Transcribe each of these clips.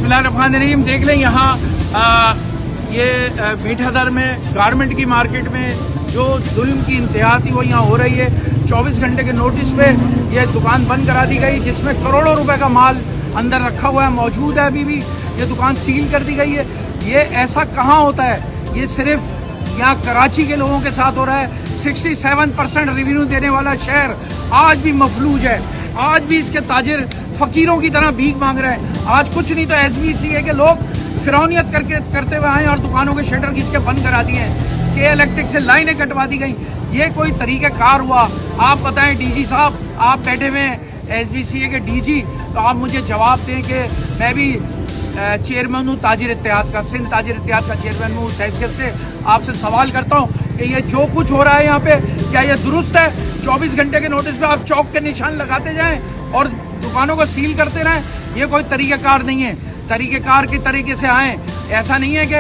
बिस्मिल्लाहिर्रहमानिर्रहीम। देख लें यहाँ ये मीठादर में गारमेंट की मार्केट में जो जुल्म की इंतहा थी वो यहाँ हो रही है। 24 घंटे के नोटिस पे ये दुकान बंद करा दी गई, जिसमें करोड़ों रुपए का माल अंदर रखा हुआ है, मौजूद है। अभी भी ये दुकान सील कर दी गई है। ये ऐसा कहाँ होता है? ये सिर्फ यहाँ कराची के लोगों के साथ हो रहा है। 67% रेवेन्यू देने वाला शहर आज भी मफलूज है। आज भी इसके ताजिर फकीरों की तरह भीख मांग रहे हैं। आज कुछ नहीं तो SBCA के लोग फिरौनियत करते हुए आए और दुकानों के शटर खींच के बंद करा दिए हैं। के इलेक्ट्रिक से लाइनें कटवा दी गई। ये कोई तरीक़ाकार हुआ? आप बताएं DG साहब, आप बैठे हुए हैं SBCA के DG, तो आप मुझे जवाब दें कि मैं भी चेयरमैन हूँ ताजिर इत्तेहाद का, सिंध ताजिर इत्तेहाद का चेयरमैन हूँ। हैसियत से आपसे सवाल करता हूँ कि ये जो कुछ हो रहा है यहाँ पे, क्या ये दुरुस्त है? 24 घंटे के नोटिस पे आप चौक के निशान लगाते जाएं और दुकानों को सील करते रहें। ये कोई तरीक़ाकार नहीं है। तरीक़ेकार के तरीके से आएँ। ऐसा नहीं है कि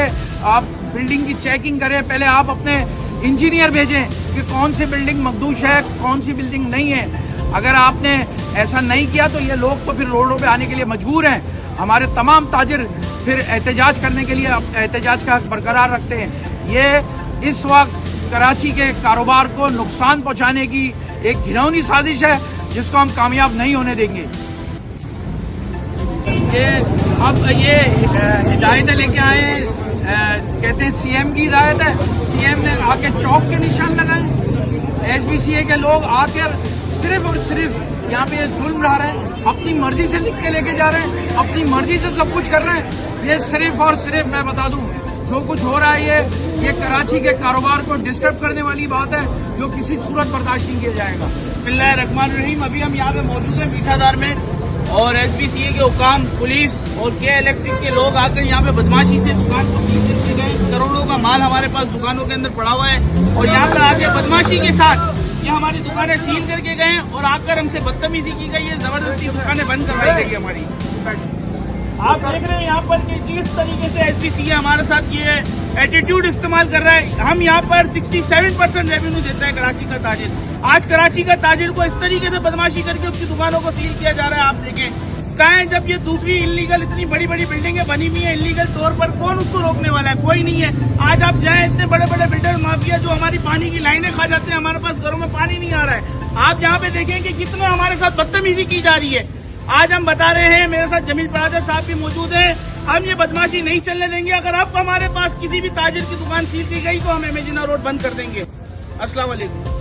आप बिल्डिंग की चेकिंग करें, पहले आप अपने इंजीनियर भेजें कि कौन सी बिल्डिंग मखदूश है, कौन सी बिल्डिंग नहीं है। अगर आपने ऐसा नहीं किया तो ये लोग तो फिर रोडों पे आने के लिए मजबूर हैं। हमारे तमाम ताजिर फिर एहतजाज करने के लिए एहतजाज का हक बरकरार रखते हैं। ये इस वक्त कराची के कारोबार को नुकसान पहुंचाने की एक घिनौनी साजिश है, जिसको हम कामयाब नहीं होने देंगे। ये अब ये हिदायतें लेके आए, कहते हैं CM की हिदायत है। CM ने आके चौक के निशान लगाए। SBCA के लोग आकर सिर्फ और सिर्फ यहाँ पे जुल्म ला रहे हैं, अपनी मर्जी से लिख के लेके जा रहे हैं, अपनी मर्जी से सब कुछ कर रहे हैं। ये सिर्फ और सिर्फ मैं बता दूं, जो कुछ हो रहा है ये कराची के कारोबार को डिस्टर्ब करने वाली बात है, जो किसी सूरत बर्दाश्त नहीं किया जाएगा। बिस्मिल्लाहिर्रहमानिर्रहीम। अभी हम यहाँ पे मौजूद हैं मीठादार में, और SBCA के हुकाम, पुलिस और के इलेक्ट्रिक के लोग आकर यहाँ पे बदमाशी से दुकान को सील करके गए। करोड़ों का माल हमारे पास दुकानों के अंदर पड़ा हुआ है, और यहाँ पर आके बदमाशी के साथ ये हमारी दुकानें सील करके गए और आकर हमसे बदतमीजी की गई है। जबरदस्ती दुकानें बंद करवाई गई हमारी। आप देख रहे हैं यहाँ पर कि किस तरीके से SBCA हमारे साथ ये एटीट्यूड इस्तेमाल कर रहा है। हम यहाँ पर 67% रेवेन्यू देता है कराची का ताजिर। आज कराची का ताजिर को इस तरीके से बदमाशी करके उसकी दुकानों को सील किया जा रहा है। आप देखें कहाँ है, जब ये दूसरी इलीगल इतनी बड़ी बड़ी बिल्डिंगें बनी हुई है इलीगल तौर पर, कौन उसको रोकने वाला है? कोई नहीं है। आज आप जाएं, इतने बड़े बड़े बिल्डर माफिया जो हमारी पानी की लाइनें खा जाते हैं, हमारे पास घरों में पानी नहीं आ रहा है। आप यहाँ पे देखें कि कितना हमारे साथ बदतमीजी की जा रही है। आज हम बता रहे हैं, मेरे साथ जमील परादर साहब भी मौजूद हैं, हम ये बदमाशी नहीं चलने देंगे। अगर अब हमारे पास किसी भी ताजिर की दुकान सील की गई तो हम एमेजिना रोड बंद कर देंगे। अस्सलाम वालेकुम।